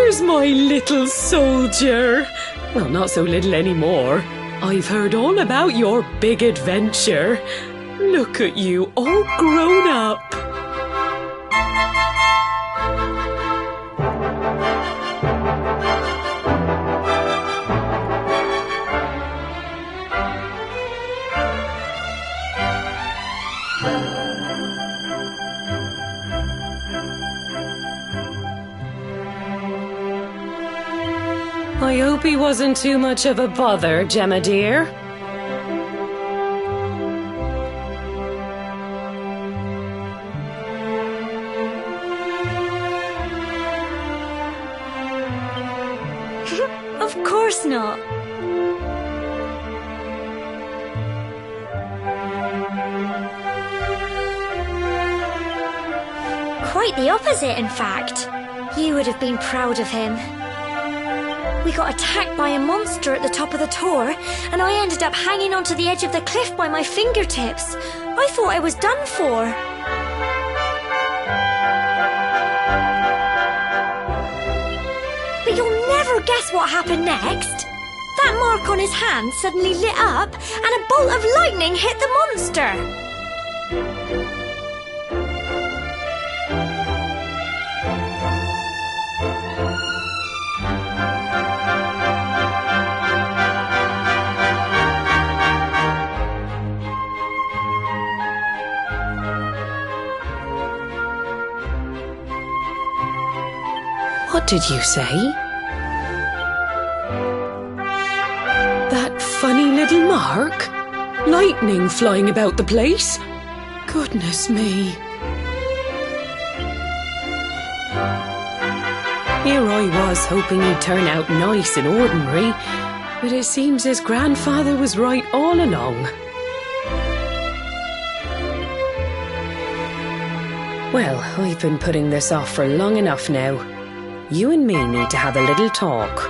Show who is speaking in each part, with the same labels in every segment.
Speaker 1: Here's my little soldier. Well, not so little anymore. I've heard all about your big adventure. Look at you, all grown up. I hope he wasn't too much of a bother, Gemma dear.
Speaker 2: course not. Quite the opposite, in fact. You would have been proud of him. We got attacked by a monster at the top of the tor, and I ended up hanging onto the edge of the cliff by my fingertips. I thought I was done for. But you'll never guess what happened next. That mark on his hand suddenly lit up, and a bolt of lightning hit the monster.
Speaker 1: What did you say? That funny little mark? Lightning flying about the place? Goodness me. Here I was hoping he'd turn out nice and ordinary, but it seems his grandfather was right all along. Well, I've been putting this off for long enough now. You and me need to have a little talk.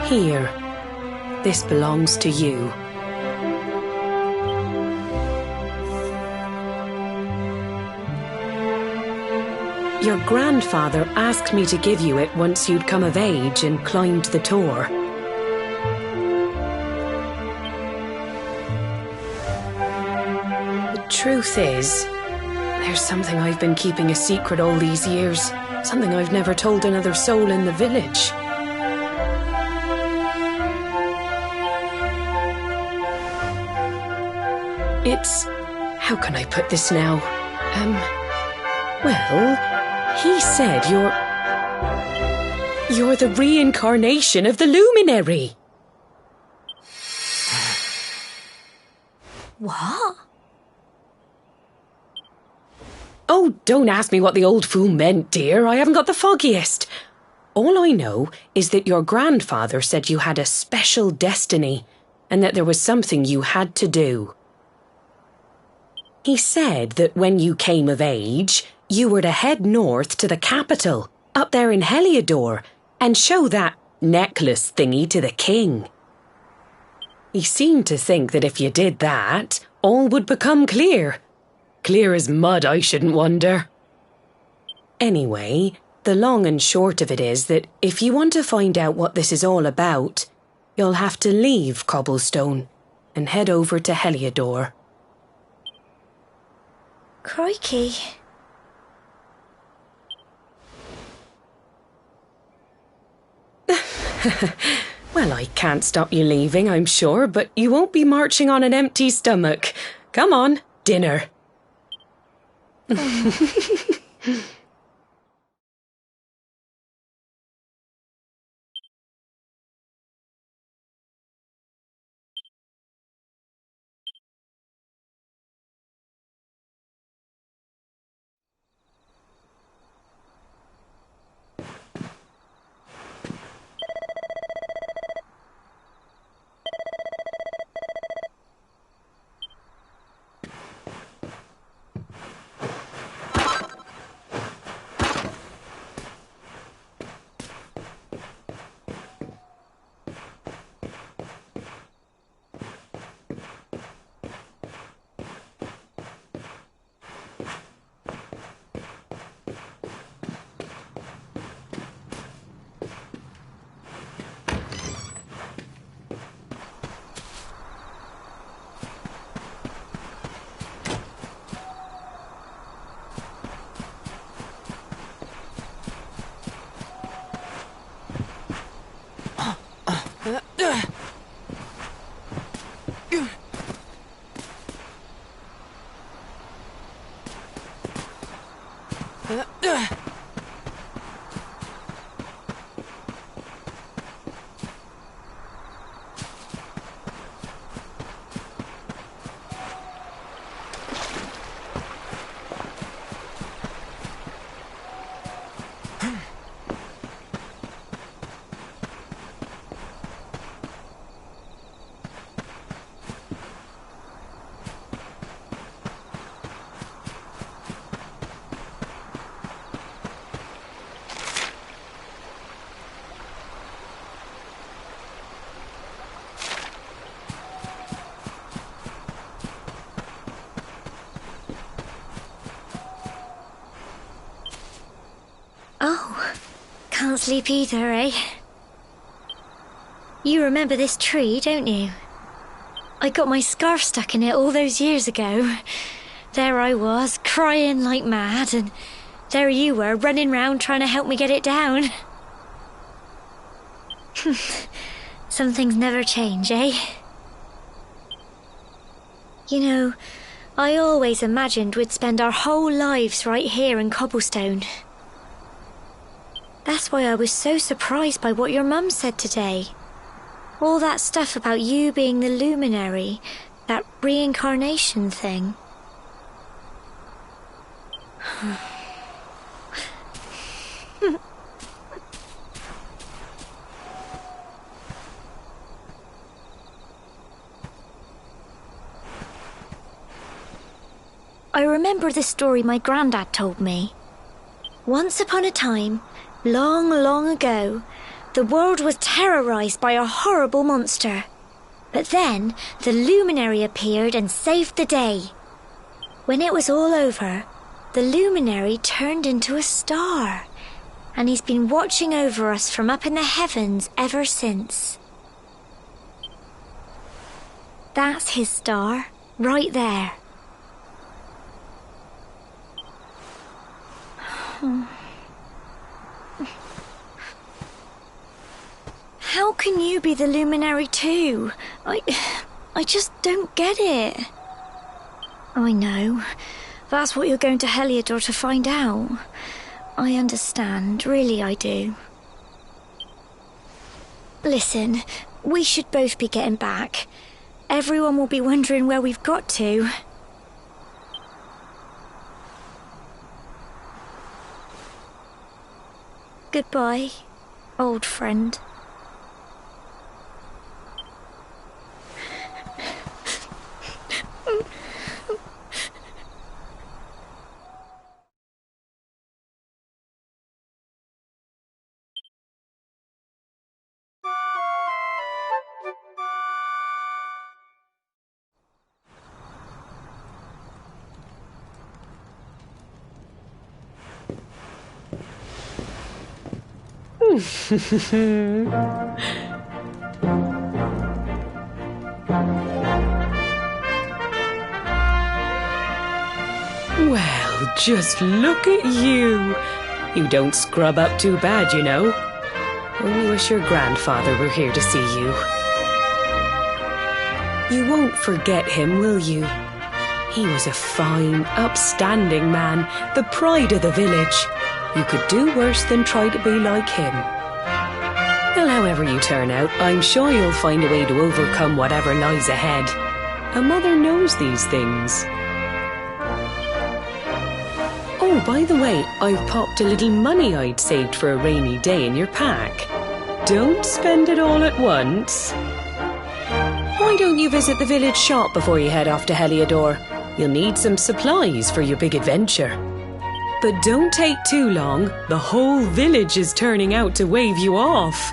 Speaker 1: Here, this belongs to you. Your grandfather asked me to give you it once you'd come of age and climbed the tor. The truth is, there's something I've been keeping a secret all these years. Something I've never told another soul in the village. It's... how can I put this now? Well, he said you're the reincarnation of the luminary.
Speaker 2: What?
Speaker 1: Oh, don't ask me what the old fool meant, dear. I haven't got the foggiest. All I know is that your grandfather said you had a special destiny and that there was something you had to do. He said that when you came of age, you were to head north to the capital, up there in Heliodor, and show that necklace thingy to the king. He seemed to think that if you did that, all would become clear. Clear as mud, I shouldn't wonder. Anyway, the long and short of it is that if you want to find out what this is all about, you'll have to leave Cobblestone and head over to Heliodor.
Speaker 2: Crikey.
Speaker 1: Well, I can't stop you leaving, I'm sure, but you won't be marching on an empty stomach. Come on, dinner.
Speaker 2: can't sleep either, eh? You remember this tree, don't you? I got my scarf stuck in it all those years ago. There I was, crying like mad, and there you were, running round trying to help me get it down. Some things never change, eh? You know, I always imagined we'd spend our whole lives right here in Cobblestone. That's why I was so surprised by what your mum said today. All that stuff about you being the luminary, that reincarnation thing. I remember the story my granddad told me. Once upon a time, long, long ago, the world was terrorized by a horrible monster. But then, the luminary appeared and saved the day. When it was all over, the luminary turned into a star, and he's been watching over us from up in the heavens ever since. That's his star, right there. How can you be the luminary too? I just don't get it. I know. That's what you're going to Heliodor to find out. I understand, really I do. Listen, we should both be getting back. Everyone will be wondering where we've got to. Goodbye, old friend.
Speaker 1: Well, just look at you. You don't scrub up too bad, you know. Only wish your grandfather were here to see you. You won't forget him, will you? He was a fine, upstanding man, the pride of the village. You could do worse than try to be like him. Well, however you turn out, I'm sure you'll find a way to overcome whatever lies ahead. A mother knows these things. Oh, by the way, I've popped a little money I'd saved for a rainy day in your pack. Don't spend it all at once. Why don't you visit the village shop before you head off to Heliodor? You'll need some supplies for your big adventure. But don't take too long. The whole village is turning out to wave you off.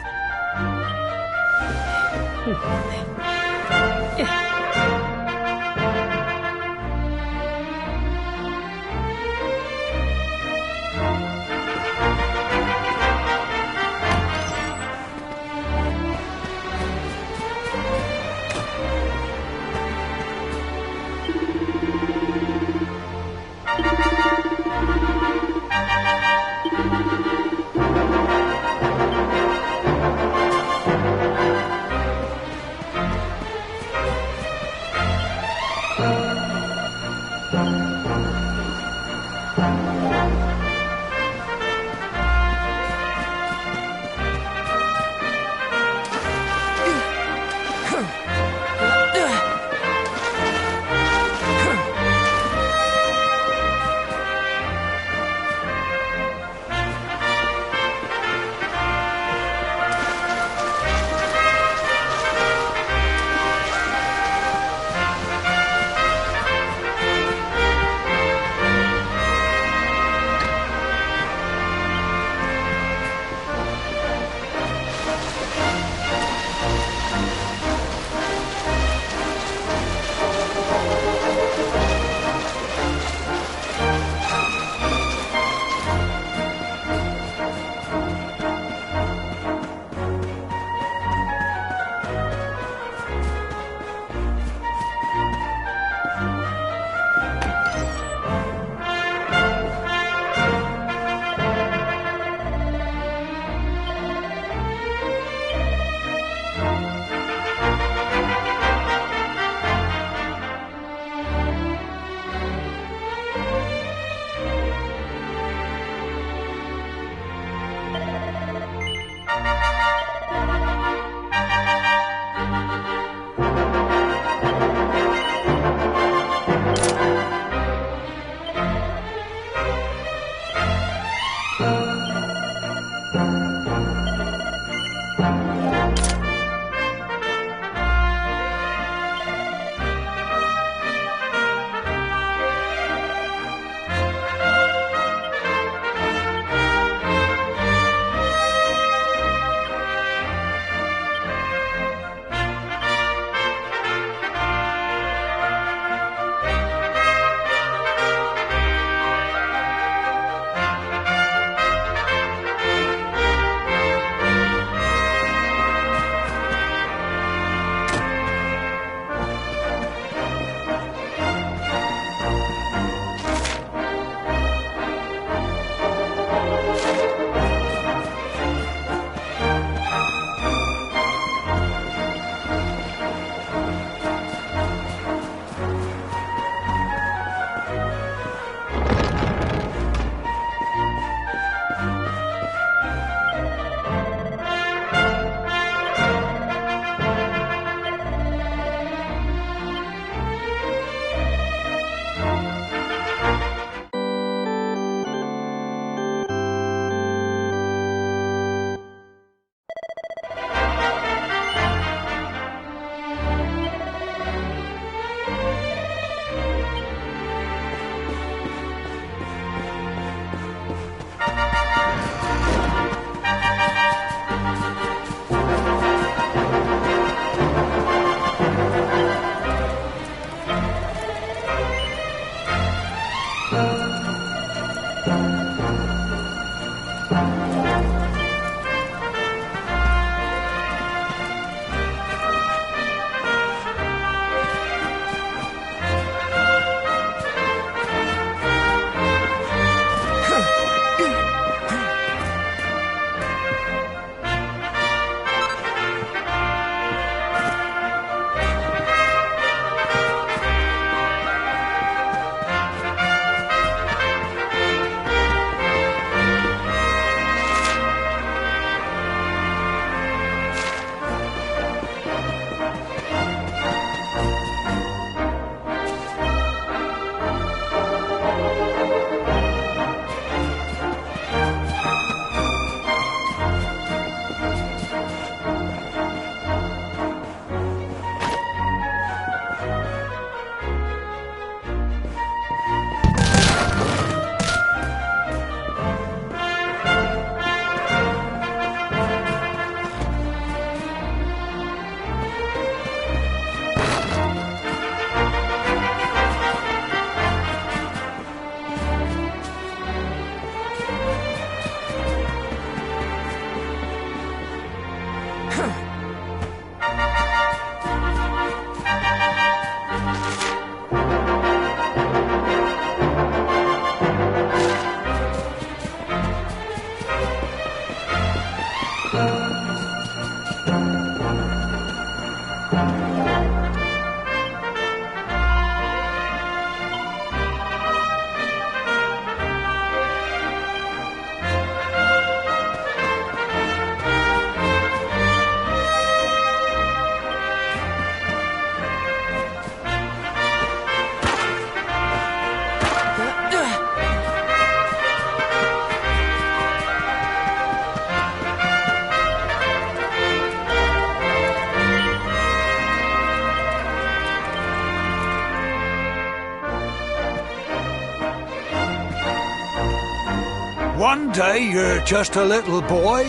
Speaker 3: One day you're just a little boy,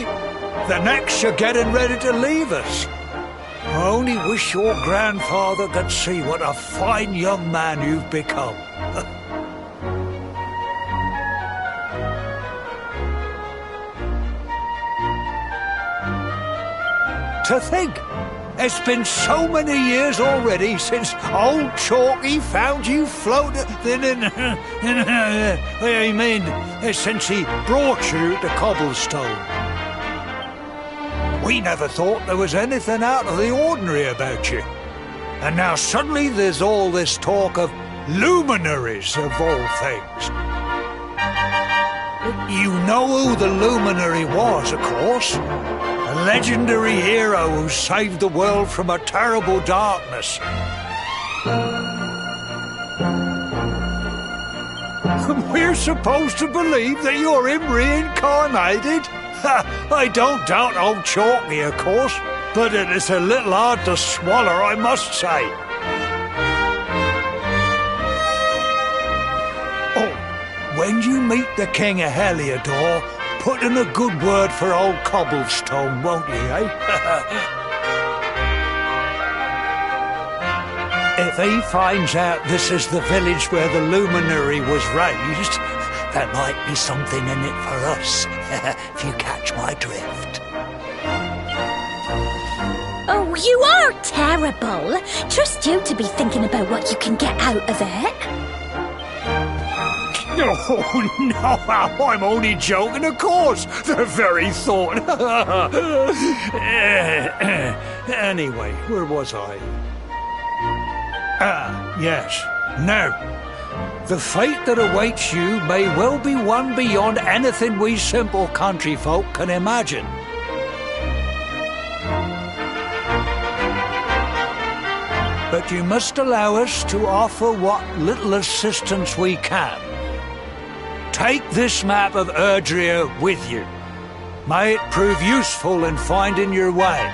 Speaker 3: the next you're getting ready to leave us. I only wish your grandfather could see what a fine young man you've become. To think, it's been so many years already since old Chalky found you floating since he brought you to Cobblestone. We never thought there was anything out of the ordinary about you. And now suddenly there's all this talk of luminaries of all things. You know who the luminary was, of course. A legendary hero who saved the world from a terrible darkness. We're supposed to believe that you're him reincarnated? I don't doubt old Chalky, of course, but it is a little hard to swallow, I must say. Oh, when you meet the King of Heliodor, put in a good word for old Cobblestone, won't you, eh? If he finds out this is the village where the luminary was raised, there might be something in it for us, if you catch my drift.
Speaker 4: Oh, you are terrible. Trust you to be thinking about what you can get out of it.
Speaker 3: Oh, no, I'm only joking, of course. The very thought. Anyway, where was I? Ah, yes. Now, the fate that awaits you may well be one beyond anything we simple country folk can imagine. But you must allow us to offer what little assistance we can. Take this map of Erdrea with you. May it prove useful in finding your way.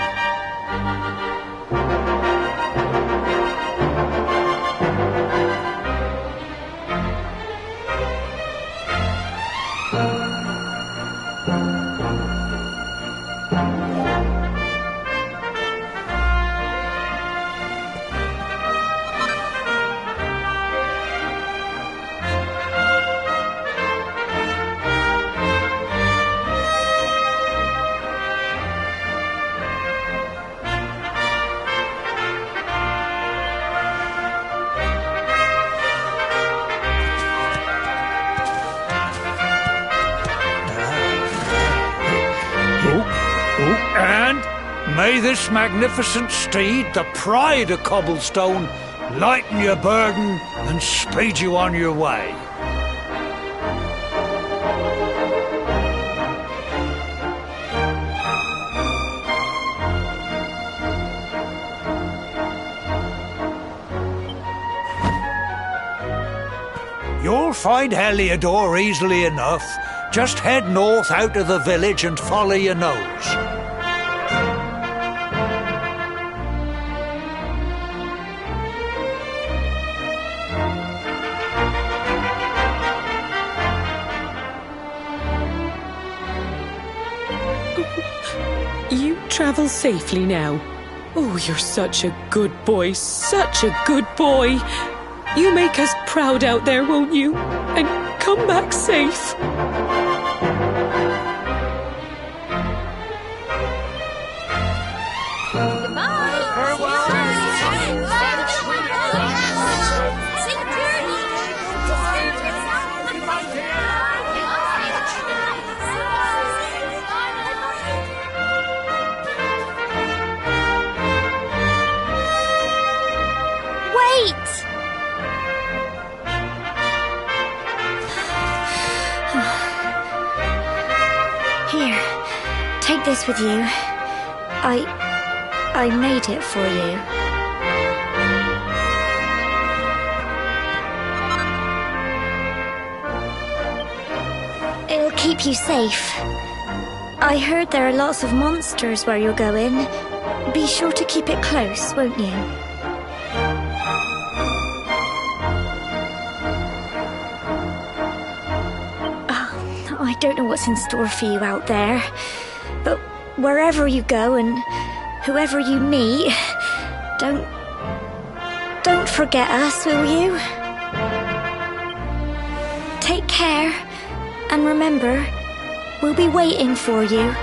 Speaker 3: And may this magnificent steed, the pride of Cobblestone, lighten your burden and speed you on your way. You'll find Heliodor easily enough. Just head north out of the village and follow your nose.
Speaker 1: You travel safely now. Oh, you're such a good boy, such a good boy. You make us proud out there, won't you? And come back safe.
Speaker 4: wait!
Speaker 2: Here, take this with you. I made it for you. It'll keep you safe. I heard there are lots of monsters where you're going. Be sure to keep it close, won't you? I don't know what's in store for you out there, but wherever you go and whoever you meet, don't forget us, will you? Take care, and remember, we'll be waiting for you.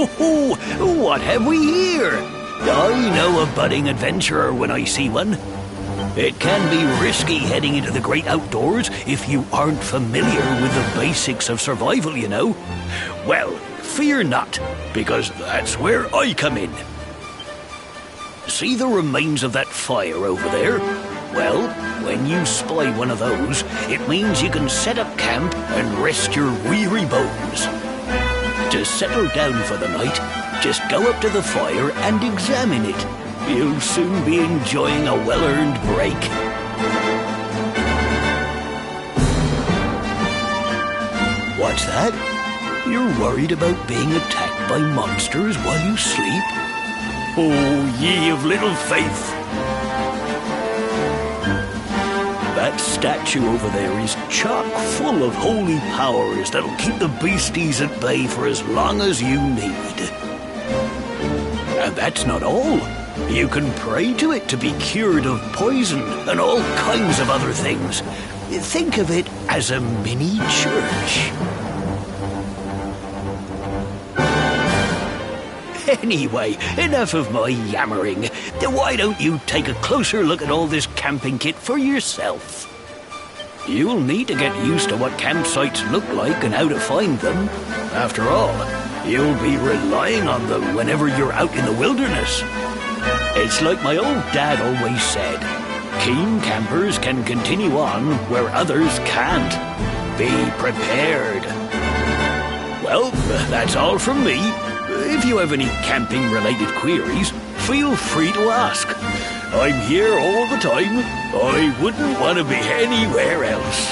Speaker 5: Ho, what have we here? I know a budding adventurer when I see one. It can be risky heading into the great outdoors if you aren't familiar with the basics of survival, you know. Well, fear not, because that's where I come in. See the remains of that fire over there? Well, when you spy one of those, it means you can set up camp and rest your weary bones. To settle down for the night, just go up to the fire and examine it. You'll soon be enjoying a well-earned break. What's that? You're worried about being attacked by monsters while you sleep? Oh, ye of little faith! That statue over there is chock full of holy powers that'll keep the beasties at bay for as long as you need. And that's not all. You can pray to it to be cured of poison and all kinds of other things. Think of it as a mini church. Anyway, enough of my yammering. Why don't you take a closer look at all this camping kit for yourself? You'll need to get used to what campsites look like and how to find them. After all, you'll be relying on them whenever you're out in the wilderness. It's like my old dad always said, keen campers can continue on where others can't. Be prepared. Well, that's all from me. If you have any camping-related queries, feel free to ask. I'm here all the time. I wouldn't want to be anywhere else.